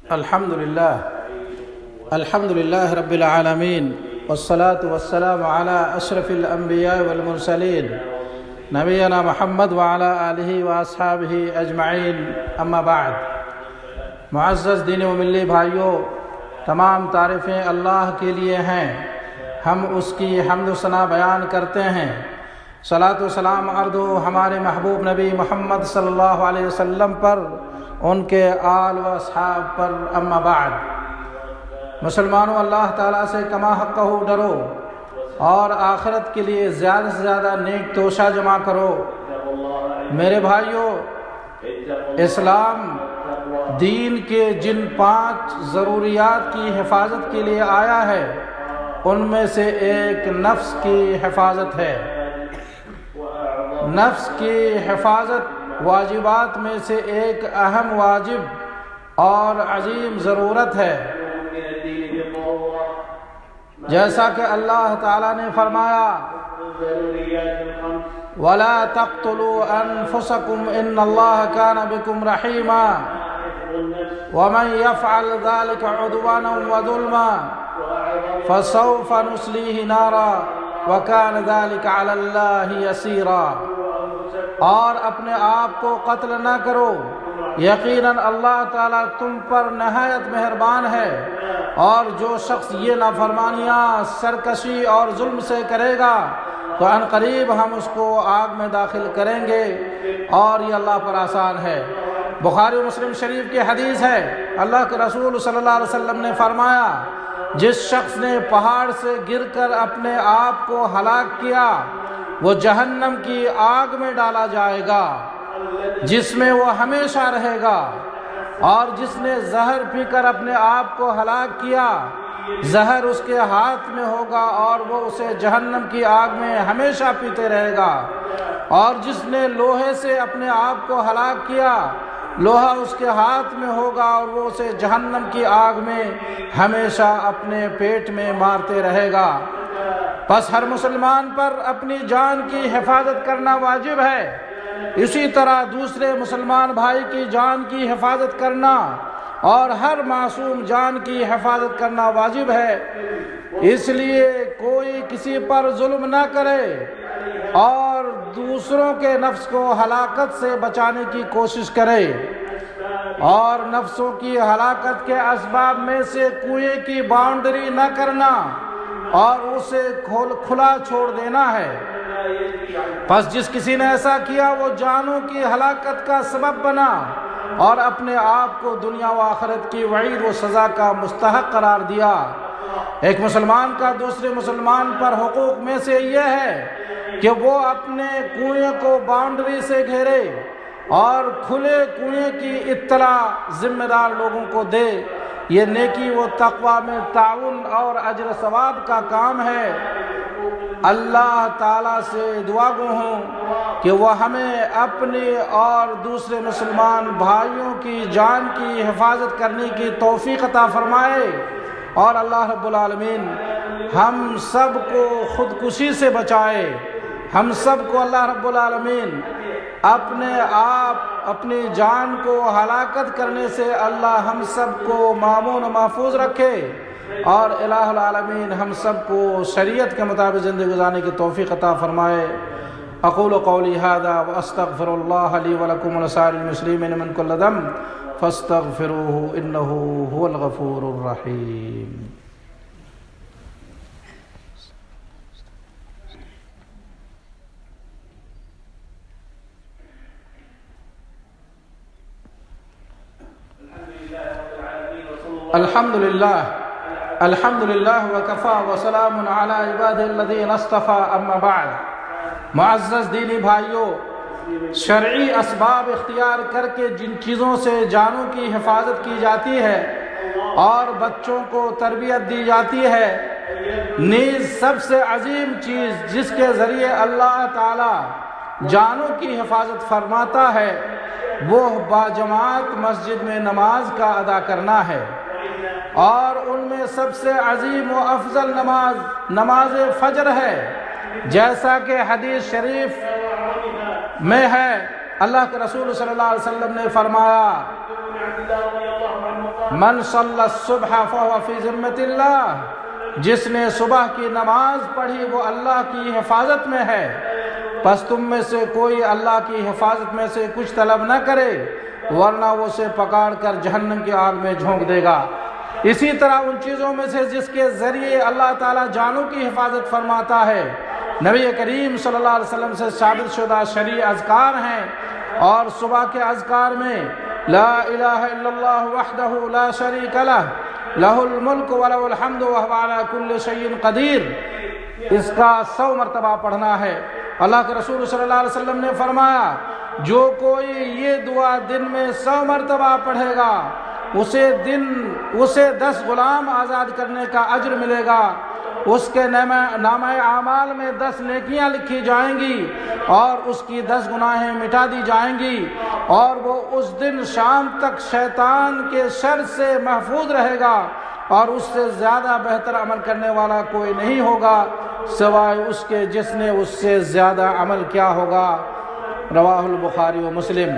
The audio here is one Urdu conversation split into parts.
الحمد لله رب العالمين والصلاة والسلام على أشرف الأنبياء والمرسلين نبينا محمد وعلى آلہ وأصحابہ اجمعین اما بعد۔ معزز دینی و ملی بھائیوں، تمام تعریفیں اللہ کے لیے ہیں، ہم اس کی حمد و ثنا بیان کرتے ہیں۔ صلاۃ و سلام عرض ہمارے محبوب نبی محمد صلی اللہ علیہ وسلم پر، ان کے آل و اصحاب پر، اما بعد۔ مسلمانوں، اللہ تعالیٰ سے کما حقہ ڈرو اور آخرت کے لیے زیادہ سے زیادہ نیک توشہ جمع کرو۔ میرے بھائیوں، اسلام دین کے جن 5 ضروریات کی حفاظت کے لیے آیا ہے، ان میں سے ایک نفس کی حفاظت ہے۔ نفس کی حفاظت واجبات میں سے ایک اہم واجب اور عظیم ضرورت ہے، جیسا کہ اللہ تعالیٰ نے فرمایا وَلَا تَقْتُلُوا أَنفُسَكُمْ إِنَّ اللَّهَ كَانَ بِكُمْ رَحِيمًا وَمَنْ يَفْعَلْ ذَلِكَ عُدْوَانًا وَظُلْمًا فَسَوْفَ نُصْلِيهِ نَارًا وَكَانَ ذَلِكَ عَلَى اللَّهِ يَسِيرًا۔ اور اپنے آپ کو قتل نہ کرو، یقیناً اللہ تعالیٰ تم پر نہایت مہربان ہے، اور جو شخص یہ نافرمانیاں، سرکشی اور ظلم سے کرے گا تو ان قریب ہم اس کو آگ میں داخل کریں گے، اور یہ اللہ پر آسان ہے۔ بخاری و مسلم شریف کی حدیث ہے، اللہ کے رسول صلی اللہ علیہ وسلم نے فرمایا، جس شخص نے پہاڑ سے گر کر اپنے آپ کو ہلاک کیا، وہ جہنم کی آگ میں ڈالا جائے گا، جس میں وہ ہمیشہ رہے گا، اور جس نے زہر پی کر اپنے آپ کو ہلاک کیا، زہر اس کے ہاتھ میں ہوگا اور وہ اسے جہنم کی آگ میں ہمیشہ پیتے رہے گا، اور جس نے لوہے سے اپنے آپ کو ہلاک کیا، لوہا اس کے ہاتھ میں ہوگا اور وہ اسے جہنم کی آگ میں ہمیشہ اپنے پیٹ میں مارتے رہے گا۔ پس ہر مسلمان پر اپنی جان کی حفاظت کرنا واجب ہے، اسی طرح دوسرے مسلمان بھائی کی جان کی حفاظت کرنا اور ہر معصوم جان کی حفاظت کرنا واجب ہے۔ اس لیے کوئی کسی پر ظلم نہ کرے اور دوسروں کے نفس کو ہلاکت سے بچانے کی کوشش کرے، اور نفسوں کی ہلاکت کے اسباب میں سے کنویں کی باؤنڈری نہ کرنا اور اسے کھلا چھوڑ دینا ہے۔ پس جس کسی نے ایسا کیا، وہ جانوں کی ہلاکت کا سبب بنا اور اپنے آپ کو دنیا و آخرت کی وعید و سزا کا مستحق قرار دیا۔ ایک مسلمان کا دوسرے مسلمان پر حقوق میں سے یہ ہے کہ وہ اپنے کنویں کو باؤنڈری سے گھیرے اور کھلے کنویں کی اطلاع ذمہ دار لوگوں کو دے۔ یہ نیکی و تقوی میں تعاون اور اجر ثواب کا کام ہے۔ اللہ تعالیٰ سے دعا گو ہوں کہ وہ ہمیں اپنے اور دوسرے مسلمان بھائیوں کی جان کی حفاظت کرنے کی توفیق عطا فرمائے، اور اللہ رب العالمین ہم سب کو خودکشی سے بچائے۔ ہم سب کو اللہ رب العالمین اپنے آپ اپنی جان کو ہلاکت کرنے سے اللہ ہم سب کو مامون و محفوظ رکھے، اور الہ العالمین ہم سب کو شریعت کے مطابق زندگی گزارنے کی توفیق عطا فرمائے۔ اقول قولی ھذا واستغفر اللہ لی ولکم ولسائر المسلمین من کل ذنب فاستغفروہ انہ ھو الغفور الرحیم۔ الحمد للہ وکفیٰ وسلام علی عبادہ الذین اصطفیٰ، اما بعد۔ معزز دینی بھائیوں، شرعی اسباب اختیار کر کے جن چیزوں سے جانوں کی حفاظت کی جاتی ہے اور بچوں کو تربیت دی جاتی ہے، نیز سب سے عظیم چیز جس کے ذریعے اللہ تعالی جانوں کی حفاظت فرماتا ہے، وہ باجماعت مسجد میں نماز کا ادا کرنا ہے، اور ان میں سب سے عظیم و افضل نماز نماز فجر ہے، جیسا کہ حدیث شریف میں ہے۔ اللہ کے رسول صلی اللہ علیہ وسلم نے فرمایا من صلی الصبح فهو فی ذمۃ اللہ، جس نے صبح کی نماز پڑھی وہ اللہ کی حفاظت میں ہے، پس تم میں سے کوئی اللہ کی حفاظت میں سے کچھ طلب نہ کرے ورنہ وہ اسے پکاڑ کر جہنم کی آگ میں جھونک دے گا۔ اسی طرح ان چیزوں میں سے جس کے ذریعے اللہ تعالیٰ جانوں کی حفاظت فرماتا ہے، نبی کریم صلی اللہ علیہ وسلم سے ثابت شدہ شرعی اذکار ہیں، اور صبح کے اذکار میں لا الہ الا اللہ وحدہ لا شریک لہ لہ الملک ولہ الحمد وہو علی کل شیء قدیر، اس کا 100 مرتبہ پڑھنا ہے۔ اللہ کے رسول صلی اللہ علیہ وسلم نے فرمایا جو کوئی یہ دعا دن میں 100 مرتبہ پڑھے گا اسے 10 غلام آزاد کرنے کا اجر ملے گا، اس کے نامہ اعمال میں 10 نیکیاں لکھی جائیں گی اور اس کی 10 گناہیں مٹا دی جائیں گی، اور وہ اس دن شام تک شیطان کے شر سے محفوظ رہے گا، اور اس سے زیادہ بہتر عمل کرنے والا کوئی نہیں ہوگا سوائے اس کے جس نے اس سے زیادہ عمل کیا ہوگا۔ رواہ البخاری و مسلم۔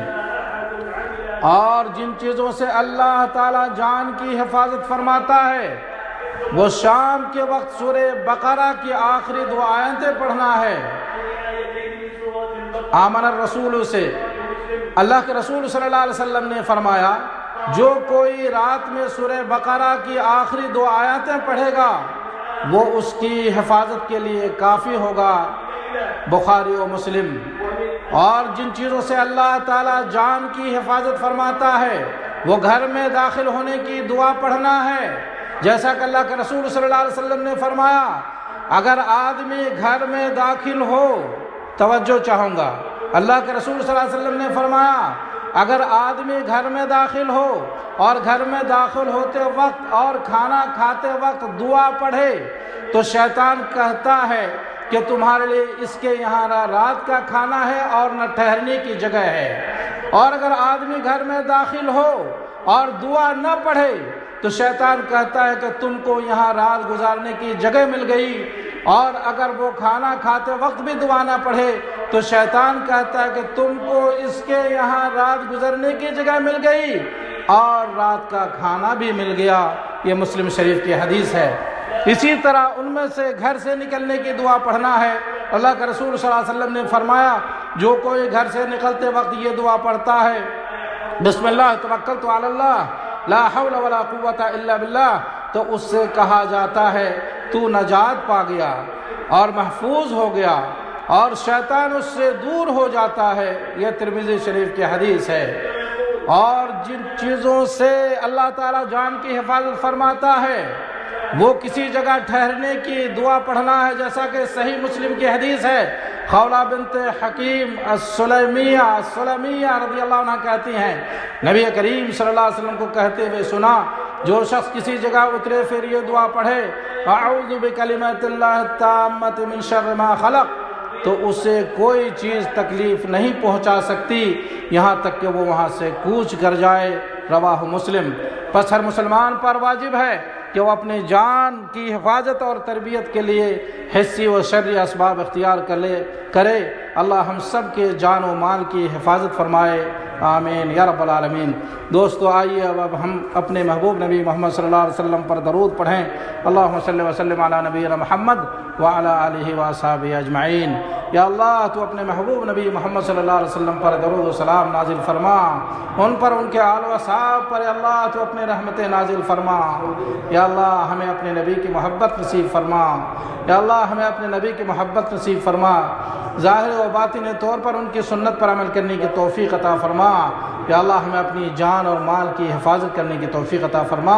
اور جن چیزوں سے اللہ تعالیٰ جان کی حفاظت فرماتا ہے وہ شام کے وقت سورہ بقرہ کی آخری 2 آیتیں پڑھنا ہے۔ آمن الرسول سے اللہ کے رسول صلی اللہ علیہ وسلم نے فرمایا جو کوئی رات میں سورہ بقرہ کی آخری 2 آیتیں پڑھے گا وہ اس کی حفاظت کے لیے کافی ہوگا۔ بخاری و مسلم۔ اور جن چیزوں سے اللہ تعالیٰ جان کی حفاظت فرماتا ہے وہ گھر میں داخل ہونے کی دعا پڑھنا ہے، جیسا کہ اللہ کے رسول صلی اللہ علیہ وسلم نے فرمایا اگر آدمی گھر میں داخل ہو، توجہ چاہوں گا، اللہ کے رسول صلی اللہ علیہ وسلم نے فرمایا اگر آدمی گھر میں داخل ہو اور گھر میں داخل ہوتے وقت اور کھانا کھاتے وقت دعا پڑھے تو شیطان کہتا ہے کہ تمہارے لیے اس کے یہاں نہ رات کا کھانا ہے اور نہ ٹھہرنے کی جگہ ہے، اور اگر آدمی گھر میں داخل ہو اور دعا نہ پڑھے تو شیطان کہتا ہے کہ تم کو یہاں رات گزارنے کی جگہ مل گئی، اور اگر وہ کھانا کھاتے وقت بھی دعا نہ پڑھے تو شیطان کہتا ہے کہ تم کو اس کے یہاں رات گزرنے کی جگہ مل گئی اور رات کا کھانا بھی مل گیا۔ یہ مسلم شریف کی حدیث ہے۔ اسی طرح ان میں سے گھر سے نکلنے کی دعا پڑھنا ہے۔ اللہ کے رسول صلی اللہ علیہ وسلم نے فرمایا جو کوئی گھر سے نکلتے وقت یہ دعا پڑھتا ہے بسم اللہ توکلت علی اللہ لا حول ولا قوت الا باللہ، تو اس سے کہا جاتا ہے تو نجات پا گیا اور محفوظ ہو گیا اور شیطان اس سے دور ہو جاتا ہے۔ یہ ترمذی شریف کی حدیث ہے۔ اور جن چیزوں سے اللہ تعالیٰ جان کی حفاظت فرماتا ہے وہ کسی جگہ ٹھہرنے کی دعا پڑھنا ہے، جیسا کہ صحیح مسلم کی حدیث ہے، خولہ بنت حکیم السلمیہ رضی اللہ عنہ کہتی ہیں نبی کریم صلی اللہ علیہ وسلم کو کہتے ہوئے سنا جو شخص کسی جگہ اترے پھر یہ دعا پڑھے اعوذ بکلمات اللہ التامۃ من شر ما خلق، تو اسے کوئی چیز تکلیف نہیں پہنچا سکتی یہاں تک کہ وہ وہاں سے کوچ کر جائے۔ رواہ مسلم۔ پس ہر مسلمان پر واجب ہے کہ وہ اپنی جان کی حفاظت اور تربیت کے لیے حسی و شرعی اسباب اختیار کرے۔ اللہ ہم سب کے جان و مال کی حفاظت فرمائے، آمین یا رب العالمین۔ دوستو آئیے اب ہم اپنے محبوب نبی محمد صلی اللہ علیہ وسلم پر درود پڑھیں۔ اللہم صلی وسلم علی نبینا محمد وعلی آلہ واصحابہ اجمعین۔ یا اللہ تو اپنے محبوب نبی محمد صلی اللہ علیہ وسلم پر درود و سلام نازل فرما، ان پر ان کے آل و اصحاب پر اللہ تو اپنے رحمتیں نازل فرما۔ یا اللہ ہمیں اپنے نبی کی محبت نصیب فرما، یا اللہ ہمیں اپنے نبی کی محبت نصیب فرما، ظاہر و باطنی طور پر ان کی سنت پر عمل کرنے کی توفیق عطا فرما۔ یا اللہ ہمیں اپنی جان اور مال کی حفاظت کرنے کی توفیق عطا فرما۔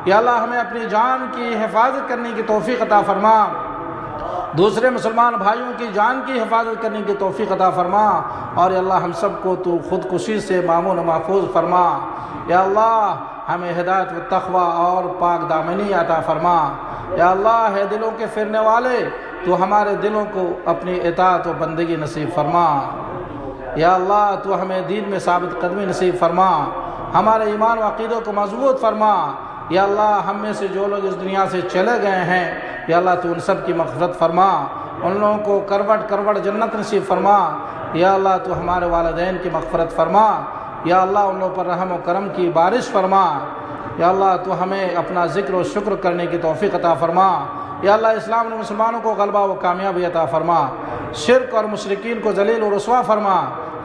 یا اللہ ہمیں اپنی جان کی حفاظت کرنے کی توفیق عطا فرما، دوسرے مسلمان بھائیوں کی جان کی حفاظت کرنے کی توفیق عطا فرما، اور یا اللہ ہم سب کو تو خودکشی سے مامون و محفوظ فرما۔ یا اللہ ہمیں ہدایت و تقوی اور پاک دامنی عطا فرما۔ یا اللہ ہے دلوں کے پھرنے والے تو ہمارے دلوں کو اپنی اطاعت و بندگی نصیب فرما۔ یا اللہ تو ہمیں دین میں ثابت قدمی نصیب فرما، ہمارے ایمان و عقیدوں کو مضبوط فرما۔ یا اللہ ہم میں سے جو لوگ اس دنیا سے چلے گئے ہیں یا اللہ تو ان سب کی مغفرت فرما، ان لوگوں کو کروٹ کروٹ جنت نصیب فرما۔ یا اللہ تو ہمارے والدین کی مغفرت فرما، یا اللہ ان لوگوں پر رحم و کرم کی بارش فرما۔ یا اللہ تو ہمیں اپنا ذکر و شکر کرنے کی توفیق عطا فرما، یا اللہ اسلام اور مسلمانوں کو غلبہ و کامیابی عطا فرما، شرک اور مشرکین کو ذلیل و رسوا فرما،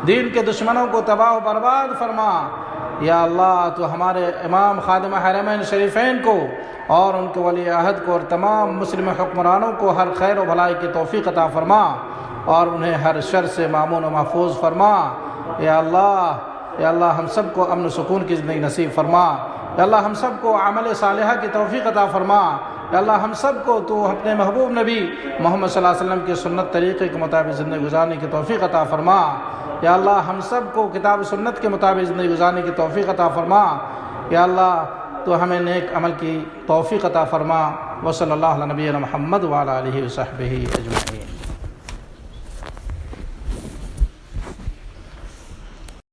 دین کے دشمنوں کو تباہ و برباد فرما۔ یا اللہ تو ہمارے امام خادم حرمین شریفین کو اور ان کے ولی عہد کو اور تمام مسلم حکمرانوں کو ہر خیر و بھلائی کی توفیق عطا فرما اور انہیں ہر شر سے مامون و محفوظ فرما۔ یا اللہ ہم سب کو امن و سکون کی زندگی نصیب فرما، یا اللہ ہم سب کو عمل صالحہ کی توفیق عطا فرما، یا اللہ ہم سب کو تو اپنے محبوب نبی محمد صلی اللہ علیہ وسلم کی سنت طریقے کے مطابق زندگی گزارنے کی توفیق عطا فرما، یا اللہ ہم سب کو کتاب سنت کے مطابق زندگی گزارنے کی توفیق عطا فرما، یا اللہ تو ہمیں نیک عمل کی توفیق عطا فرما۔ وصلی اللہ علی نبینا محمد وعلی آلہ وصحبہ اجمعین۔